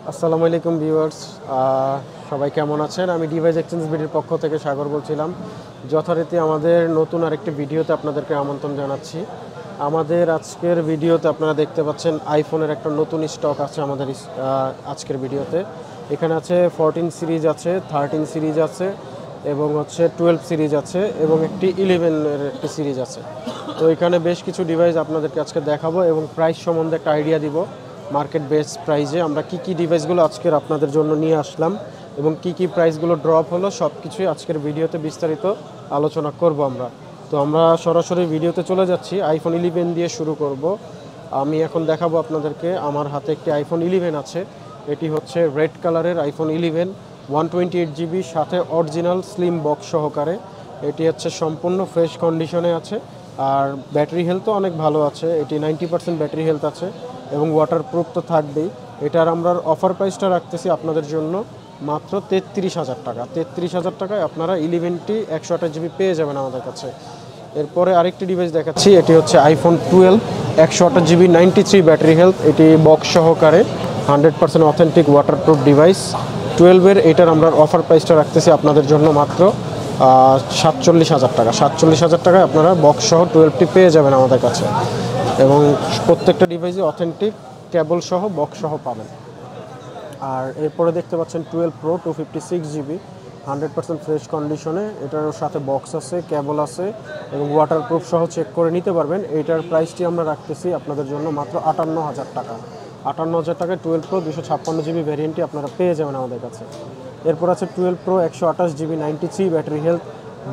আসসালামু আলাইকুম ভিউয়ার্স, সবাই কেমন আছেন? আমি ডিভাইস এক্সচেঞ্জ বিডির পক্ষ থেকে সাগর বলছিলাম। যথারীতি আমাদের নতুন আরেকটি ভিডিওতে আপনাদেরকে আমন্ত্রণ জানাচ্ছি। আমাদের আজকের ভিডিওতে আপনারা দেখতে পাচ্ছেন আইফোনের একটা নতুন স্টক আছে আমাদের আজকের ভিডিওতে। এখানে আছে 14 সিরিজ আছে, 13 সিরিজ আছে এবং হচ্ছে 12 সিরিজ আছে এবং একটি 11-এর একটি সিরিজ আছে। তো এখানে বেশ কিছু ডিভাইস আপনাদেরকে আজকে দেখাবো এবং প্রাইস সম্বন্ধে একটা আইডিয়া দিব। মার্কেট বেস্ট প্রাইসে আমরা কি ডিভাইসগুলো আজকের আপনাদের জন্য নিয়ে আসলাম এবং কি প্রাইসগুলো ড্রপ হলো সব কিছুই আজকের ভিডিওতে বিস্তারিত আলোচনা করব আমরা। তো আমরা সরাসরি ভিডিওতে চলে যাচ্ছি। আইফোন 11 দিয়ে শুরু করব। আমি এখন দেখাবো আপনাদেরকে। আমার হাতে একটি আইফোন 11 আছে। এটি হচ্ছে রেড কালারের আইফোন 11, 128 জিবি, সাথে অরিজিনাল স্লিম বক্স সহকারে। এটি হচ্ছে সম্পূর্ণ ফ্রেশ কন্ডিশনে আছে আর ব্যাটারি হেলথও অনেক ভালো আছে। এটি 90% ব্যাটারি হেলথ আছে এবং ওয়াটারপ্রুফ তো থাকবেই। এটার আমরা অফার প্রাইসটা রাখতেছি আপনাদের জন্য মাত্র 33,000 টাকা। 33,000 টাকায় আপনারা 11টি 128 জিবি পেয়ে যাবেন আমাদের কাছে। এরপরে আরেকটি ডিভাইস দেখাচ্ছি। এটি হচ্ছে আইফোন 12, 128 জিবি, 93 ব্যাটারি হেলথ। এটি বক্স সহকারে 100% অথেন্টিক ওয়াটারপ্রুফ ডিভাইস। 12-এর এটার আমরা অফার প্রাইসটা রাখতেছি আপনাদের জন্য মাত্র 47,000 টাকা। 47,000 টাকায় আপনারা বক্স সহ 12টি পেয়ে যাবেন আমাদের কাছে এবং প্রত্যেকটা ডিভাইসে অথেন্টিক কেবল সহ বক্স সহ পাবেন। আর এরপরে দেখতে পাচ্ছেন 12 প্রো 256 জিবি, 100% ফ্রেশ কন্ডিশনে। এটার সাথে বক্স আছে, কেবল আছে এবং ওয়াটারপ্রুফ সহ চেক করে নিতে পারবেন। এইটার প্রাইসটি আমরা রাখতেছি আপনাদের জন্য মাত্র 58,000 টাকা। 58,000 টাকায় 12 প্রো 256 জিবি ভ্যারিয়েন্টটি আপনারা পেয়ে যাবেন আমাদের কাছে। এরপর আছে 12 pro 128 GB, 93 battery health,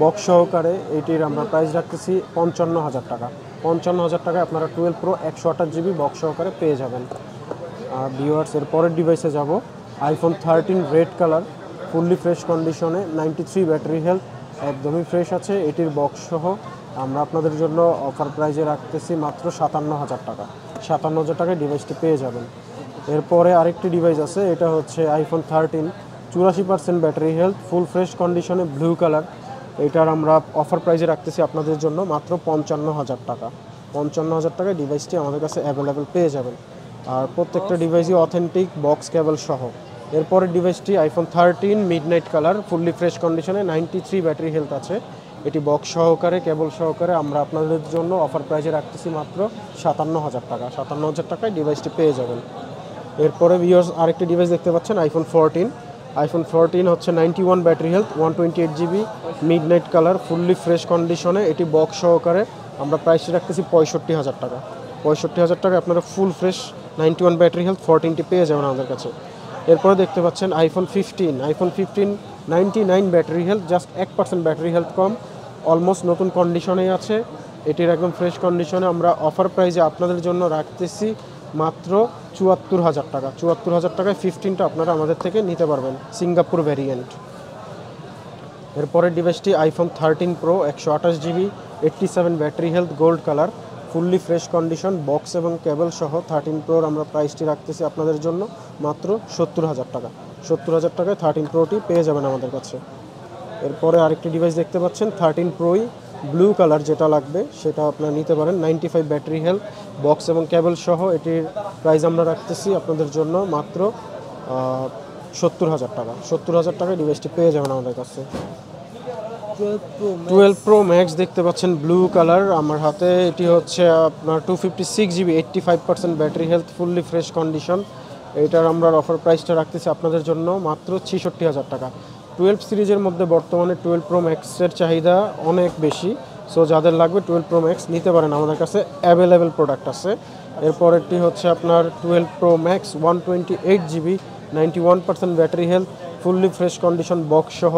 box সহকারে। এটির আমরা প্রাইস রাখতেছি 55,000 টাকা। 55,000 টাকায় আপনারা 12 প্রো 128 জিবি বক্স সহকারে পেয়ে যাবেন। ভিউয়ার্স, এর পরের ডিভাইসে যাব। IPhone 13 red colour, fully fresh কন্ডিশনে, 93 ব্যাটারি হেলথ, একদমই ফ্রেশ আছে। এটির বক্স সহ আমরা আপনাদের জন্য অফার প্রাইজে রাখতেছি মাত্র 57,000 টাকা। 57,000 টাকায় ডিভাইসটি পেয়ে যাবেন। এরপরে আরেকটি ডিভাইস আছে। এটা হচ্ছে iPhone 13, 84% battery health, full fresh কন্ডিশনে, ব্লু কালার। এটার আমরা অফার প্রাইজে রাখতেছি আপনাদের জন্য মাত্র 55,000 টাকা। 55,000 টাকায় ডিভাইসটি আমাদের কাছে অ্যাভেলেবেল পেয়ে যাবেন। আর প্রত্যেকটা ডিভাইসই অথেন্টিক বক্স কেবল সহ। এরপরের ডিভাইসটি iPhone 13 midnight colour, fully fresh কন্ডিশনে, 93 ব্যাটারি হেলথ আছে। এটি বক্স সহকারে কেবল সহকারে আমরা আপনাদের জন্য অফার প্রাইজে রাখতেছি মাত্র 57,000 টাকা। 57,000 টাকায় ডিভাইসটি পেয়ে যাবেন। এরপরে ভিউয়ার্স আরেকটি ডিভাইস দেখতে পাচ্ছেন আইফোন 14। আইফোন 14 হচ্ছে 91 battery health, 128 GB, midnight colour, fully fresh কন্ডিশনে। এটি বক্স সহকারে আমরা প্রাইসটি রাখতেছি 65,000 টাকা। 65,000 টাকায় আপনারা ফুল ফ্রেশ 91 ব্যাটারি হেলথ 14টি পেয়ে যাবেন আমাদের কাছে। এরপরে দেখতে পাচ্ছেন iPhone 15। IPhone 15 99 battery health, just 1% battery health কম, অলমোস্ট নতুন কন্ডিশনেই আছে। এটির একদম ফ্রেশ কন্ডিশনে আমরা অফার প্রাইজে আপনাদের জন্য রাখতেছি মাত্র 74,000 টাকা। 74,000 টাকায় 15টা আপনারা আমাদের থেকে নিতে পারবেন, সিঙ্গাপুর ভ্যারিয়েন্ট। এরপরের ডিভাইসটি iPhone 13 pro 128 GB, 87 battery health, gold colour, fully fresh condition, box এবং কেবল সহ 13 প্রোর আমরা প্রাইসটি রাখতেছি আপনাদের জন্য মাত্র 70,000 টাকা। 70,000 টাকায় 13 প্রোটি পেয়ে যাবেন আমাদের কাছে। এরপরে আরেকটি ডিভাইস দেখতে পাচ্ছেন 13 প্রোই, ব্লু কালার যেটা লাগবে সেটা আপনারা নিতে পারেন, 95 ব্যাটারি হেলথ, বক্স এবং কেবল সহ। এটির প্রাইস আমরা রাখতেছি আপনাদের জন্য মাত্র 70,000 টাকা। 70,000 টাকায় ডিভাইসটি পেয়ে যাবেন আমাদের কাছে। 12 প্রো ম্যাক্স দেখতে পাচ্ছেন ব্লু কালার আমার হাতে। এটি হচ্ছে আপনার 256 GB, 85% battery health, fully fresh condition. এইটার আমরা অফার প্রাইসটা রাখতেছি আপনাদের জন্য মাত্র 66,000 টাকা। 12 সিরিজের মধ্যে বর্তমানে 12 প্রো ম্যাক্সের চাহিদা অনেক বেশি। সো যাদের লাগবে 12 প্রো ম্যাক্স নিতে পারেন, আমাদের কাছে অ্যাভেলেবেল প্রোডাক্ট আছে। এরপরেরটি হচ্ছে আপনার 12 pro max, 128 GB, 91% battery health, fully fresh condition, box সহ,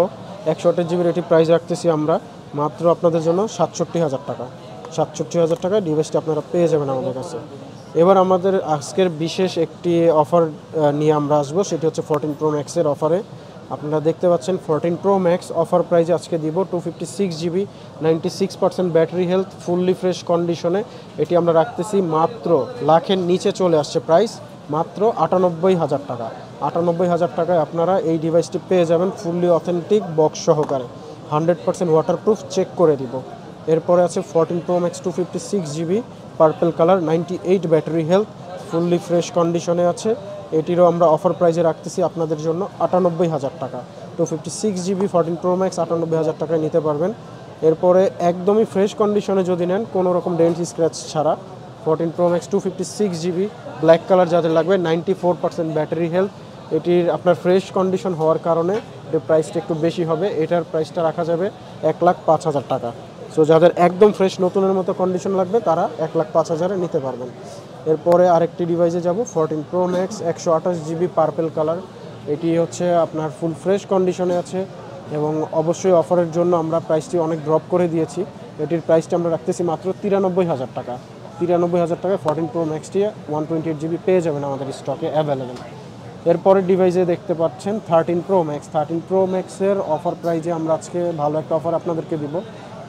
128 জিবির। এটি প্রাইস রাখতেছি আমরা মাত্র আপনাদের জন্য 67,000 টাকা। 67,000 টাকায় ডিভাইসটি আপনারা পেয়ে যাবেন আমাদের কাছে। এবার আমাদের আজকের বিশেষ একটি অফার নিয়ে আমরা আসবো, সেটি হচ্ছে 14 প্রো ম্যাক্সের অফারে। আপনারা দেখতে পাচ্ছেন 14 প্রো ম্যাক্স অফার প্রাইসে আজকে দিব 256 GB, 96% battery health, fully fresh কন্ডিশনে। এটি আমরা রাখতেছি মাত্র লাখের নিচে চলে আসছে প্রাইস, মাত্র 98,000 টাকা। 98,000 টাকায় আপনারা এই ডিভাইসটি পেয়ে যাবেন ফুললি অথেন্টিক বক্স সহকারে, 100% ওয়াটারপ্রুফ, চেক করে দিব। এরপরে আছে 14 pro max 256 GB, purple colour, 98 battery health, fully fresh কন্ডিশনে আছে, এটিরও আমরা অফার প্রাইজে রাখতেছি আপনাদের জন্য 98,000 টাকা। 256GB 14 Pro Max 98,000 টাকায় নিতে পারবেন। এরপরে একদমই ফ্রেশ কন্ডিশনে যদি নেন, কোনো রকম ডেন্ট স্ক্র্যাচ ছাড়া 14 Pro Max 256GB black colour যাদের লাগবে, 94% ব্যাটারি হেলথ, এটির আপনার ফ্রেশ কন্ডিশন হওয়ার কারণে এর প্রাইসটা একটু বেশি হবে। এটার প্রাইসটা রাখা যাবে 1,05,000 টাকা। সো যাদের একদম ফ্রেশ নতুনের মতো কন্ডিশন লাগবে তারা 1,05,000-এ নিতে পারবেন। এরপরে আরেকটি ডিভাইসে যাব, 14 Pro Max 128GB purple colour. এটি হচ্ছে আপনার ফুল ফ্রেশ কন্ডিশনে আছে এবং অবশ্যই অফারের জন্য আমরা প্রাইসটি অনেক ড্রপ করে দিয়েছি। এটির প্রাইসটি আমরা রাখতেছি মাত্র 93,000 টাকা। 93,000 টাকায় 14 Pro Maxটি 128GB পেয়ে যাবেন আমাদের স্টকে অ্যাভেলেবেল। এরপরের ডিভাইসে দেখতে পাচ্ছেন 13 Pro Max। 13 Pro Maxের অফার প্রাইজে আমরা আজকে ভালো একটা অফার আপনাদেরকে দিব।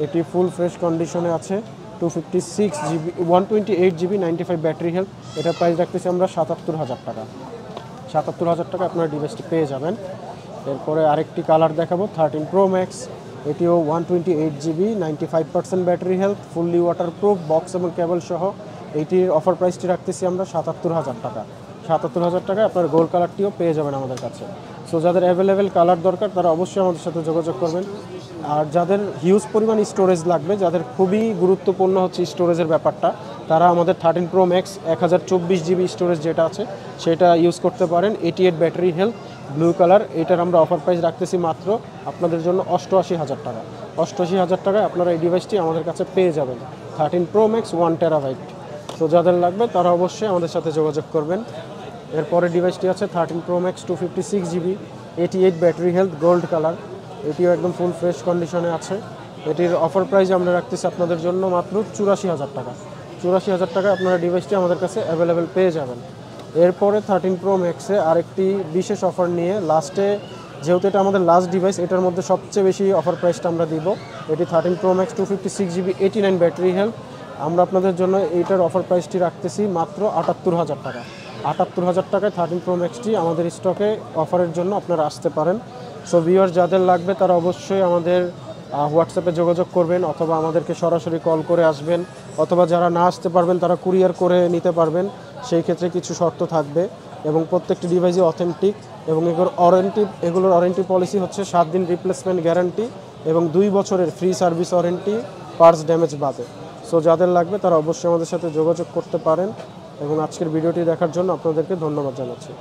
এটি ফুল ফ্রেশ কন্ডিশনে আছে, 256GB 128GB 95 ব্যাটারি হেলথ। এটার প্রাইস রাখতেছি আমরা 77,000 টাকা। 77,000 টাকা আপনারা ডিভাইসটি পেয়ে যাবেন। এরপরে আরেকটি কালার দেখাবো, 13 Pro Max। এটিও 128GB 95% battery health, fully waterproof, box এবং কেবল সহ। এইটির অফার প্রাইসটি রাখতেছি আমরা 77,000 টাকা। 77,000 টাকায় আপনার গোল্ড কালারটিও পেয়ে যাবেন আমাদের কাছে। সো যাদের অ্যাভেলেবেল কালার দরকার তারা অবশ্যই আমাদের সাথে যোগাযোগ করবেন। আর যাদের হিউজ পরিমাণ স্টোরেজ লাগবে, যাদের খুবই গুরুত্বপূর্ণ হচ্ছে স্টোরেজের ব্যাপারটা, তারা আমাদের 13 Pro Max 1024GB স্টোরেজ যেটা আছে সেটা ইউজ করতে পারেন। 88 ব্যাটারি হেলথ, ব্লু কালার। এটার আমরা অফার প্রাইস রাখতেছি মাত্র আপনাদের জন্য 88,000 টাকা। 88,000 টাকায় আপনারা এই ডিভাইসটি আমাদের কাছে পেয়ে যাবেন, 13 Pro Max 1TB। তো যাদের লাগবে তারা অবশ্যই আমাদের সাথে যোগাযোগ করবেন। এরপরে ডিভাইসটি আছে 13 Pro Max 256GB 88 battery health, gold colour. এটিও একদম ফুল ফ্রেশ কন্ডিশনে আছে। এটির অফার প্রাইস আমরা রাখতেছি আপনাদের জন্য মাত্র 84,000 টাকা। 84,000 টাকায় আপনারা ডিভাইসটি আমাদের কাছে অ্যাভেলেবেল পেয়ে যাবেন। এরপরে 13 Pro Maxে আরেকটি বিশেষ অফার নিয়ে লাস্টে, যেহেতু এটা আমাদের লাস্ট ডিভাইস, এটার মধ্যে সবচেয়ে বেশি অফার প্রাইসটা আমরা দিব। এটি 13 Pro Max 256GB 89 battery health. আমরা আপনাদের জন্য এইটার অফার প্রাইসটি রাখতেছি মাত্র 78,000 টাকা। 78,000 টাকায় 13 Pro Maxটি আমাদের স্টকে অফারের জন্য আপনারা আসতে পারেন। সো ভিউয়ার যাদের লাগবে তারা অবশ্যই আমাদের হোয়াটসঅ্যাপে যোগাযোগ করবেন, অথবা আমাদেরকে সরাসরি কল করে আসবেন, অথবা যারা না আসতে পারবেন তারা কুরিয়ার করে নিতে পারবেন। সেই ক্ষেত্রে কিছু শর্ত থাকবে এবং প্রত্যেকটি ডিভাইসই অথেন্টিক এবং এগুলোর ওয়ারেন্টি পলিসি হচ্ছে 7 দিন রিপ্লেসমেন্ট গ্যারান্টি এবং 2 বছরের free service warranty parts damage বাদে। সো যাদের লাগবে তারা অবশ্যই আমাদের সাথে যোগাযোগ করতে পারেন এবং আজকের ভিডিওটি দেখার জন্য আপনাদেরকে ধন্যবাদ জানাচ্ছি।